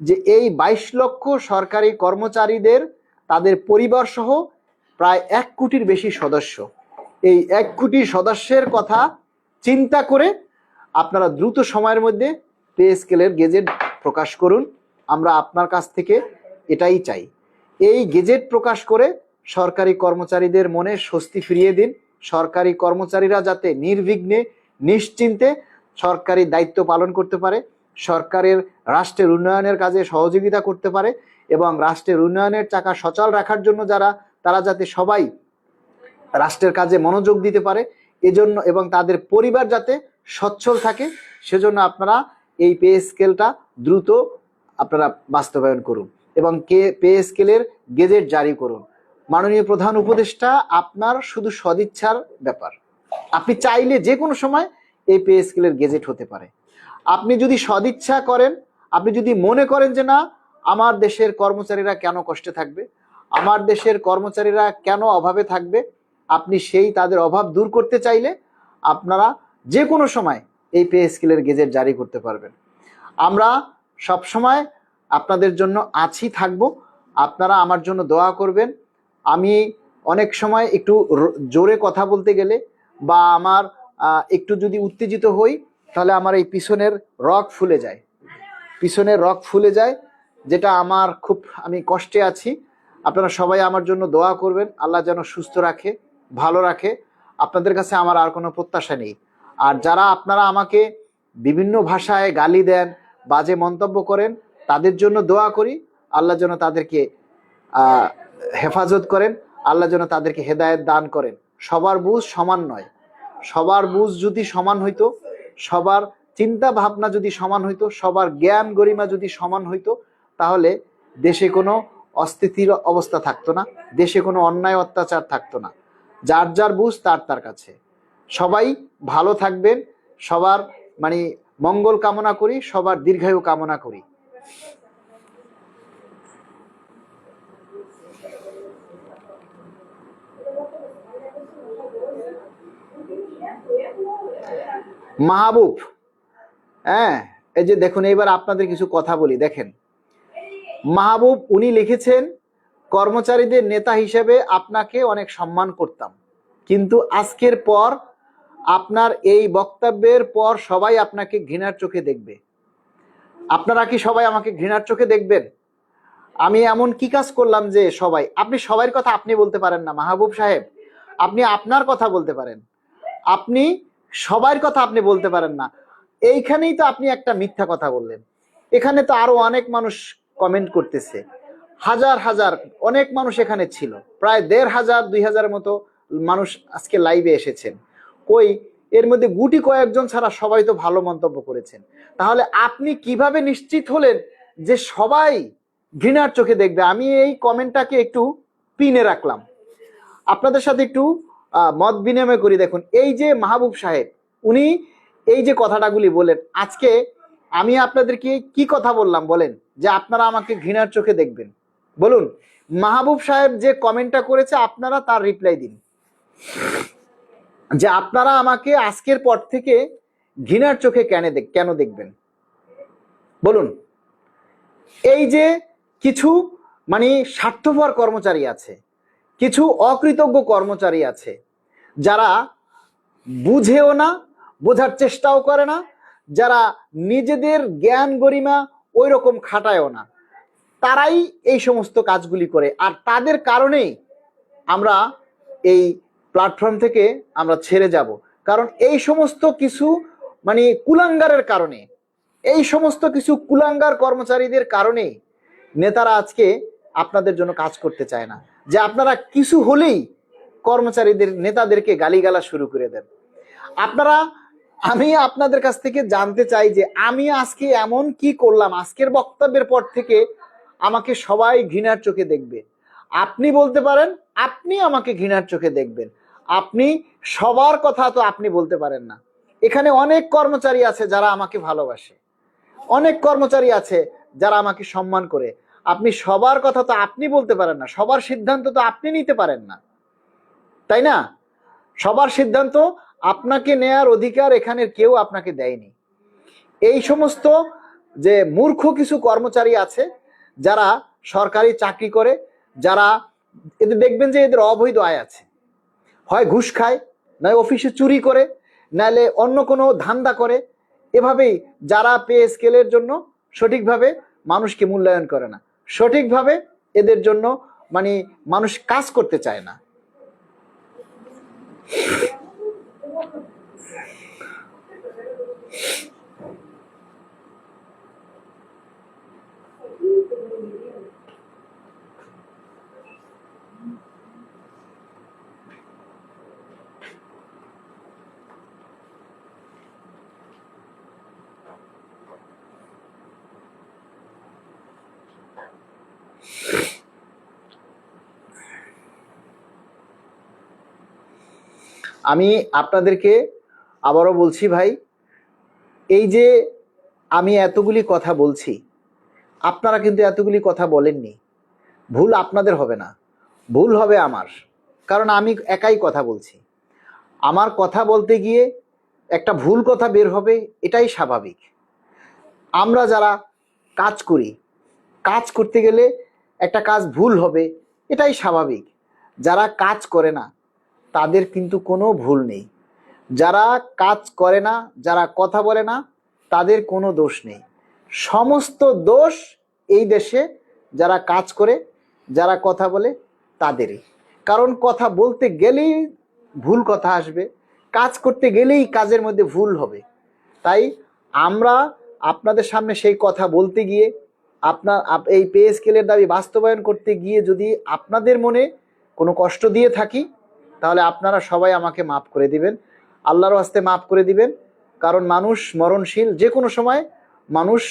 যে এই 22 লক্ষ সরকারি কর্মচারীদের, তাদের পরিবার সহ প্রায় 1 কোটির বেশি সদস্য। এই 1 কোটি সদস্যের কথা চিন্তা করে আপনারা দ্রুত সময়ের মধ্যে পে স্কেলের গেজেট প্রকাশ করুন। আমরা আপনার কাছ থেকে এটাই চাই। এই গেজেট প্রকাশ করে সরকারি কর্মচারীদের মনে স্বস্তি ফিরিয়ে দিন। সরকারি কর্মচারীরা যাতে নির্বিঘ্নে নিশ্চিন্তে সরকারি দায়িত্ব পালন করতে পারে, সরকারের রাষ্ট্রের উন্নয়নের কাজে সহযোগিতা করতে পারে এবং রাষ্ট্রের উন্নয়নের চাকা সচল রাখার জন্য তারা যাতে সবাই রাষ্ট্রের কাজে মনোযোগ দিতে পারে এজন্য, এবং তাদের পরিবার যাতে সচ্ছল থাকে, সেজন্য আপনারা এই পে স্কেলটা দ্রুত আপনারা বাস্তবায়ন করুন এবং পে স্কেলের গেজেট জারি করুন। মাননীয় প্রধান উপদেষ্টা, আপনার শুধু সদিচ্ছার ব্যাপার। আপনি চাইলে যে কোনো সময় এই পে স্কেলের গেজেট হতে পারে। আপনি যদি সদিচ্ছা করেন, আপনি যদি মনে করেন যে না, আমার দেশের কর্মচারীরা কেন কষ্টে থাকবে, আমার দেশের কর্মচারীরা কেন অভাবে থাকবে, আপনি সেই তাদের অভাব দূর করতে চাইলে আপনারা যে কোনো সময় এই পে স্কেলের গেজেট জারি করতে পারবেন। আমরা সব সময় আপনাদের জন্য আছি, থাকব। আপনারা আমার জন্য দোয়া করবেন। আমি অনেক সময় একটু জোরে কথা বলতে গেলে বা আমার একটু যদি উত্তেজিত হই, তাহলে আমার এই পিছনের রগ ফুলে যায়, যেটা আমার খুব, আমি কষ্টে আছি। আপনারা সবাই আমার জন্য দোয়া করবেন, আল্লাহ যেন সুস্থ রাখে, ভালো রাখে। আপনাদের কাছে আমার আর কোনো প্রত্যাশা নেই। আর যারা আপনারা আমাকে বিভিন্ন ভাষায় গালি দেন, বাজে মন্তব্য করেন, তাদের জন্য দোয়া করি, আল্লাহ যেন তাদেরকে হেফাজত করেন, আল্লাহ যেন তাদেরকে হেদায়েত দান করেন। সবার বুঝ সমান নয়, সবার বুঝ যদি সমান হইতো, সবার চিন্তা ভাবনা যদি সমান হইতো, সবার জ্ঞান গরিমা যদি সমান হইতো, তাহলে দেশে কোনো অস্থিতির অবস্থা থাকতো না, দেশে কোনো অন্যায় অত্যাচার থাকতো না। যার যার বুঝ তার কাছে। সবাই ভালো থাকবেন, সবার মঙ্গল কামনা করি, সবার দীর্ঘায়ু কামনা করি। মাহবুব, হ্যাঁ, এই যে দেখুন, এবার আপনাদের কিছু কথা বলি। দেখেন, মাহবুব উনি লিখেছেন, কর্মচারীদের নেতা হিসেবে আপনাকে অনেক সম্মান করতাম, কিন্তু আজকের পর আপনার এই বক্তব্যের পর সবাই আপনাকে ঘৃণার চোখে দেখবে। আপনারা কি সবাই আমাকে ঘৃণার চোখে দেখবেন? আমি এমন কি কাজ করলাম যে সবাই? আপনি সবার কথা আপনি বলতে পারেন না মাহবুব সাহেব, আপনি আপনার কথা বলতে পারেন, আপনি সবার কথা আপনি বলতে পারেন না। এইখানেই তো আপনি একটা মিথ্যা কথা বললেন। এখানে তো আরো অনেক মানুষ কমেন্ট করতেছে, হাজার হাজার অনেক মানুষ এখানে ছিল, প্রায় 1500 2000 মতো মানুষ আজকে লাইভে এসেছেন। কই এর মধ্যে গুটি কয়েকজন ছাড়া সবাই তো ভালো মন্তব্য করেছেন। তাহলে আপনি কিভাবে নিশ্চিত হলেন যে সবাই ঘৃণার চোখে দেখবে? আমি এই কমেন্টটাকে একটু পিনে রাখলাম, আপনাদের সাথে একটু মত বিনিময় করি। দেখুন, এই যে মাহবুব সাহেব উনি এই যে কথাটাগুলি বলেন, আজকে আমি আপনাদেরকে কি কথা বললাম বলেন, যে আপনারা আমাকে ঘৃণার চোখে দেখবেন? বলুন, মাহবুব সাহেব যে কমেন্টটা করেছে আপনারা তার রিপ্লাই দিন, যে আপনারা আমাকে আজকের পর থেকে ঘৃণার চোখে কেন দেখবেন? বলুন। এই যে কিছু স্বার্থপর কর্মচারী আছে, কিছু অকৃতজ্ঞ কর্মচারী আছে, যারা বুঝেও না, বোঝার চেষ্টাও করে না, যারা নিজেদের জ্ঞান গরিমা ওই রকম খাটায়ও না, তারাই এই সমস্ত কাজগুলি করে। আর তাদের কারণেই আমরা এই প্ল্যাটফর্ম থেকে আমরা ছেড়ে যাব, কারণ এই সমস্ত কিছু কুলাঙ্গারের কারণে, এই সমস্ত কিছু কুলাঙ্গার কর্মচারীদের কারণেই নেতারা আজকে আপনাদের জন্য কাজ করতে চায় না। যে আপনারা কিছু হলেই কর্মচারীদের নেতাদেরকে গালিগালা শুরু করে দেন। আমি আপনাদের কাছ থেকে জানতে চাই যে আমি আজকে এমন কি করলাম, আজকের বক্তব্যের পর থেকে আমাকে সবাই ঘৃণার চোখে দেখবে? আপনি বলতে পারেন আপনি আমাকে ঘৃণার চোখে দেখবেন, আপনি সবার কথা তো আপনি বলতে পারেন না। এখানে অনেক কর্মচারী আছে যারা আমাকে ভালোবাসে, অনেক কর্মচারী আছে যারা আমাকে সম্মান করে। আপনি সবার কথা তো আপনি বলতে পারেন না, সবার সিদ্ধান্ত তো আপনি নিতে পারেন না, তাই না? সবার সিদ্ধান্ত আপনাকে নেয়ার অধিকার এখানের কেউ আপনাকে দেয়নি। এই সমস্ত যে মূর্খ কিছু কর্মচারী আছে যারা সরকারি চাকরি করে, যারা এদের দেখবেন যে এদের অবৈধ আয় আছে, হয় ঘুষ খায়, নয় অফিসে চুরি করে, নাহলে অন্য কোনো ধান্দা করে। এভাবেই যারা পে স্কেলের জন্য সঠিকভাবে মানুষকে মূল্যায়ন করে না, সঠিকভাবে এদের জন্য মানে মানুষ কাজ করতে চায় না। আমি আপনাদেরকে আবারও বলছি ভাই, এই যে আমি এতগুলি কথা বলছি, আপনারা কিন্তু এতগুলি কথা বলেননি। ভুল আপনাদের হবে না, ভুল হবে আমার, কারণ আমি একাই কথা বলছি। আমার কথা বলতে গিয়ে একটা ভুল কথা বের হবে, এটাই স্বাভাবিক। আমরা যারা কাজ করি, কাজ করতে গেলে একটা কাজ ভুল হবে, এটাই স্বাভাবিক। যারা কাজ করে না তাদের কিন্তু কোনো ভুল নেই, যারা কাজ করে না, যারা কথা বলে না, তাদের কোনো দোষ নেই। সমস্ত দোষ এই দেশে যারা কাজ করে, যারা কথা বলে, তাদেরই। কারণ কথা বলতে গেলেই ভুল কথা আসবে, কাজ করতে গেলেই কাজের মধ্যে ভুল হবে। তাই আমরা আপনাদের সামনে সেই কথা বলতে গিয়ে, আপনার এই পে স্কেলের দাবি বাস্তবায়ন করতে গিয়ে যদি আপনাদের মনে কোনো কষ্ট দিয়ে থাকি, তাহলে আপনারা সবাই আমাকে মাফ করে দিবেন, আল্লাহর হস্তে মাফ করে দিবেন। কারণ মানুষ মরণশীল, যে কোনো সময় মানুষ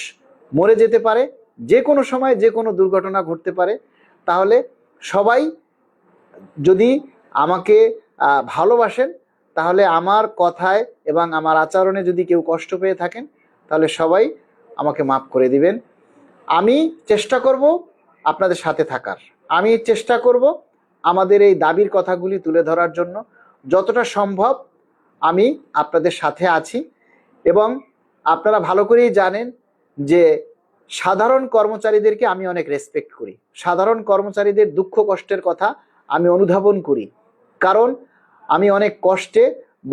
মরে যেতে পারে, যে কোনো সময় যে কোনো দুর্ঘটনা ঘটতে পারে। তাহলে সবাই যদি আমাকে ভালোবাসেন, তাহলে আমার কথায় এবং আমার আচরণে যদি কেউ কষ্ট পেয়ে থাকেন, তাহলে সবাই আমাকে মাফ করে দিবেন। আমি চেষ্টা করব আপনাদের সাথে থাকার, আমি চেষ্টা করব আমাদের এই দাবির কথাগুলি তুলে ধরার জন্য। যতটা সম্ভব আমি আপনাদের সাথে আছি। এবং আপনারা ভালো করেই জানেন যে সাধারণ কর্মচারীদেরকে আমি অনেক রেসপেক্ট করি, সাধারণ কর্মচারীদের দুঃখ কষ্টের কথা আমি অনুধাবন করি। কারণ আমি অনেক কষ্টে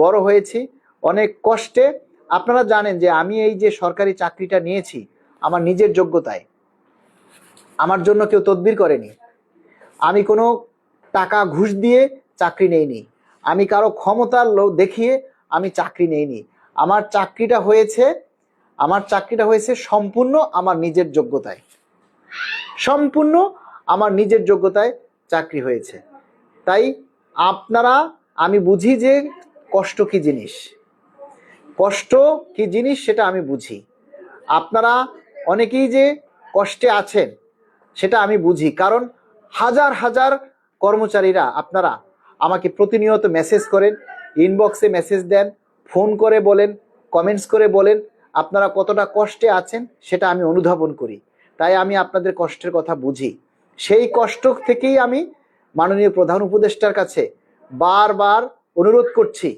বড় হয়েছি, অনেক কষ্টে। আপনারা জানেন যে আমি এই যে সরকারি চাকরিটা নিয়েছি আমার নিজের যোগ্যতায়, আমার জন্য কেউ তদবির করেনি, আমি কোনো টাকা ঘুষ দিয়ে চাকরি নেইনি, আমি কারো ক্ষমতার লোক দেখিয়ে আমি চাকরি নেইনি। আমার চাকরিটা হয়েছে সম্পূর্ণ আমার নিজের যোগ্যতায়, সম্পূর্ণ আমার নিজের যোগ্যতায় চাকরি হয়েছে। তাই আপনারা, আমি বুঝি যে কষ্ট কি জিনিস, কষ্ট কি জিনিস সেটা আমি বুঝি। আপনারা অনেকেই যে কষ্টে আছেন সেটা আমি বুঝি, কারণ হাজার হাজার কর্মচারীরা আপনারা আমাকে প্রতিনিয়ত মেসেজ করেন, ইনবক্সে মেসেজ দেন, ফোন করে বলেন, কমেন্টস করে বলেন আপনারা কতটা কষ্টে আছেন, সেটা আমি অনুধাবন করি। তাই আমি আপনাদের কষ্টের কথা বুঝি। সেই কষ্ট থেকেই আমি মাননীয় প্রধান উপদেষ্টার কাছে বারবার অনুরোধ করছি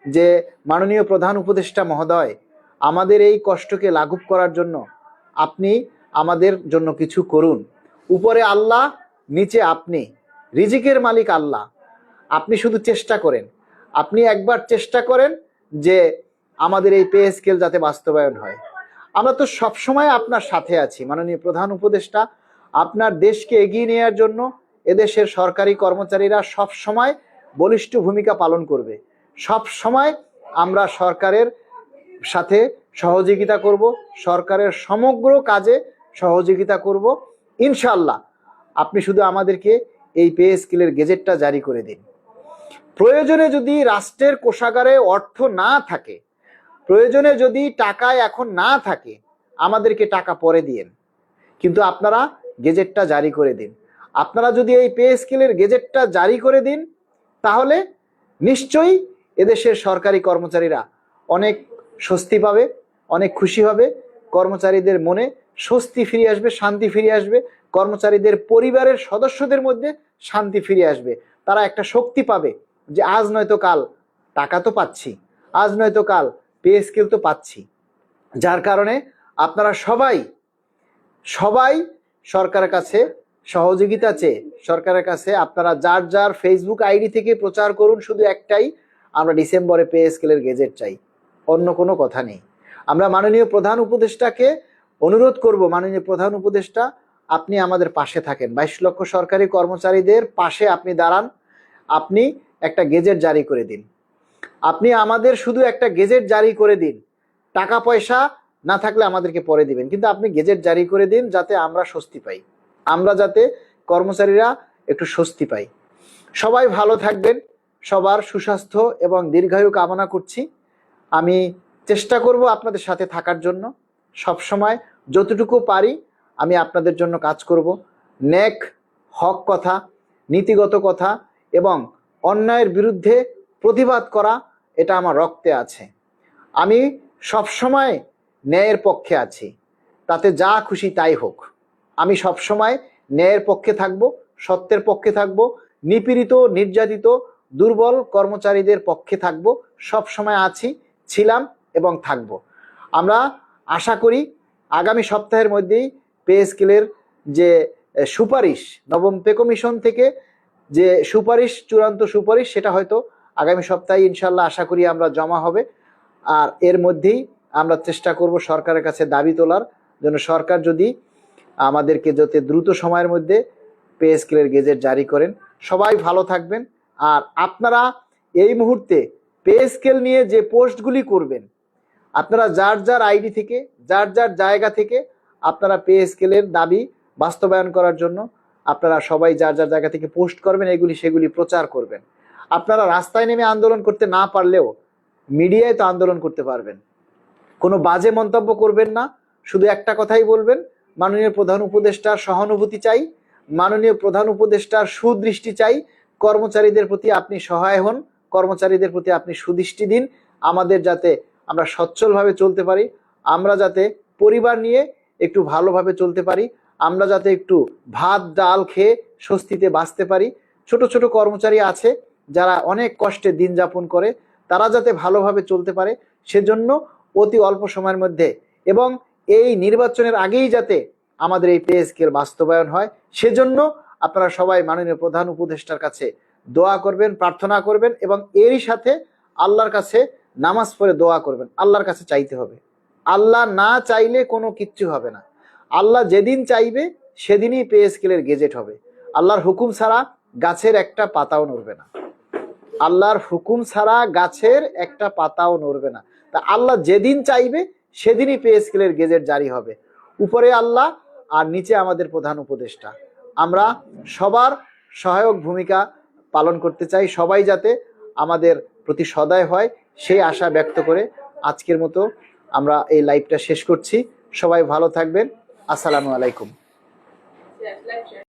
যে মাননীয় প্রধান উপদেষ্টা মহোদয়, আমাদের এই কষ্টকে লাঘব করার জন্য আপনি আমাদের জন্য কিছু করুন। উপরে আল্লাহ, নিচে আপনি, রিজিকের মালিক আল্লাহ। আপনি শুধু চেষ্টা করেন, আপনি একবার চেষ্টা করেন যে আমাদের এই পে স্কেল যাতে বাস্তবায়ন হয়। আমরা তো সবসময় আপনার সাথে আছি মাননীয় প্রধান উপদেষ্টা। আপনার দেশকে এগিয়ে নেওয়ার জন্য এদেশের সরকারি কর্মচারীরা সব সময় বলিষ্ঠ ভূমিকা পালন করবে। সব সময় আমরা সরকারের সাথে সহযোগিতা করব, সরকারের সমগ্র কাজে সহযোগিতা করব ইনশাআল্লাহ। আপনি শুধু আমাদেরকে এই পে স্কেলের গেজেটটা জারি করে দিন। প্রয়োজনে যদি রাষ্ট্রের কোষাগারে অর্থ না থাকে, প্রয়োজনে যদি টাকা এখন না থাকে, আমাদেরকে টাকা পরে দিন, কিন্তু আপনারা গেজেটটা জারি করে দিন। আপনারা যদি এই পে স্কেলের গেজেটটা জারি করে দিন, তাহলে নিশ্চয়ই এদেশের সরকারি কর্মচারীরা অনেক স্বস্তি পাবে, অনেক খুশি হবে, কর্মচারীদের মনে স্বস্তি ফিরে আসবে, শান্তি ফিরে আসবে, কর্মচারীদের পরিবারের সদস্যদের মধ্যে শান্তি ফিরে আসবে। তারা একটা শক্তি পাবে যে আজ নয়তো কাল টাকা তো পাচ্ছি, আজ নয়তো কাল পে স্কেল তো পাচ্ছি। যার কারণে আপনারা সবাই সরকারের কাছে সহযোগিতা চেয়ে সরকারের কাছে আপনারা যার যার ফেসবুক আইডি থেকে প্রচার করুন, শুধু একটাই, আমরা ডিসেম্বরে পে স্কেলের গেজেট চাই, অন্য কোনো কথা নেই। আমরা মাননীয় প্রধান উপদেষ্টাকে অনুরোধ করব, মাননীয় প্রধান উপদেষ্টা আপনি আমাদের পাশে থাকেন, 22 লক্ষ সরকারি কর্মচারীদের পাশে আপনি দাঁড়ান, আপনি একটা গেজেট জারি করে দিন, আপনি আমাদের শুধু একটা গেজেট জারি করে দিন, টাকা পয়সা না থাকলে আমাদেরকে পরে দিবেন, কিন্তু আপনি গেজেট জারি করে দিন যাতে আমরা স্বস্তি পাই, আমরা যাতে কর্মচারীরা একটু স্বস্তি পাই। সবাই ভালো থাকবেন, সবার সুস্বাস্থ্য এবং দীর্ঘায়ু কামনা করছি। আমি চেষ্টা করব আপনাদের সাথে থাকার জন্য, সব সময় যতটুকু পারি আমি আপনাদের জন্য কাজ করব। নেক হক কথা, নীতিগত কথা এবং অন্যায়ের বিরুদ্ধে প্রতিবাদ করা, এটা আমার রক্তে আছে। আমি সব সময় ন্যায়ের পক্ষে আছি, তাতে যা খুশি তাই হোক। আমি সব সময় ন্যায়ের পক্ষে থাকব, সত্যের পক্ষে থাকব, নিপীড়িত নির্যাতিত দুর্বল কর্মচারীদের পক্ষে থাকব, সব সময় আছি, ছিলাম এবং থাকব। আমরা আশা করি আগামী সপ্তাহের মধ্যেই পে স্কেলের যে সুপারিশ, নবম পে কমিশন থেকে যে সুপারিশ, চূড়ান্ত সুপারিশ, সেটা হয়তো আগামী সপ্তাহে ইনশাল্লাহ আশা করি আমরা জমা হবে। আর এর মধ্যেই আমরা চেষ্টা করব সরকারের কাছে দাবি তোলার জন্য, সরকার যদি আমাদেরকে যত দ্রুত সময়ের মধ্যে পে স্কেলের গেজেট জারি করেন। সবাই ভালো থাকবেন। আর আপনারা এই মুহূর্তে পে স্কেল নিয়ে যে পোস্টগুলি করবেন, আপনারা যার যার আইডি থেকে, যার যার জায়গা থেকে আপনারা পে স্কেলের দাবি বাস্তবায়ন করার জন্য আপনারা সবাই যার যার জায়গা থেকে পোস্ট করবেন, এগুলি সেগুলি প্রচার করবেন। আপনারা রাস্তায় নেমে আন্দোলন করতে না পারলেও মিডিয়ায় তো আন্দোলন করতে পারবেন। কোনো বাজে মন্তব্য করবেন না, শুধু একটা কথাই বলবেন, মাননীয় প্রধান উপদেষ্টার সহানুভূতি চাই, মাননীয় প্রধান উপদেষ্টার সুদৃষ্টি চাই, কর্মচারীদের প্রতি আপনি সহায় হন, কর্মচারীদের প্রতি আপনি সুদৃষ্টি দিন, আমাদের যাতে আমরা সচ্ছলভাবে চলতে পারি, আমরা যাতে পরিবার নিয়ে একটু ভালোভাবে চলতে পারি, আমরা যাতে একটু ভাত ডাল খেয়ে স্বস্তিতে বাঁচতে পারি। ছোট ছোট কর্মচারী আছে যারা অনেক কষ্টে দিন যাপন করে, তারা যাতে ভালোভাবে চলতে পারে, সেজন্য অতি অল্প সময়ের মধ্যে এবং এই নির্বাচনের আগেই যাতে আমাদের এই পে স্কেল বাস্তবায়ন হয়, সেজন্য আপনারা সবাই মাননীয় প্রধান উপদেষ্টার কাছে দোয়া করবেন, প্রার্থনা করবেন এবং এরই সাথে আল্লাহর কাছে নামাজ পড়ে দোয়া করবেন। আল্লাহর কাছে চাইতে হবে, আল্লাহ না চাইলে কোনো কিচ্ছু হবে না। আল্লাহ যেদিন চাইবে সেদিনই পে স্কেলের গেজেট হবে। আল্লাহর হুকুম ছাড়া গাছের একটা পাতাও নড়বে না, আল্লাহর হুকুম ছাড়া গাছের একটা পাতাও নড়বে না। তা আল্লাহ যেদিন চাইবে সেদিনই পে স্কেলের গেজেট জারি হবে। উপরে আল্লাহ আর নিচে আমাদের প্রধান উপদেষ্টা। আমরা সবার সহায়ক ভূমিকা পালন করতে চাই, সবাই যাতে আমাদের প্রতি সদয় হয় সেই আশা ব্যক্ত করে আজকের মতো আমরা এই লাইভটা শেষ করছি। সবাই ভালো থাকবেন। আসসালামু আলাইকুম।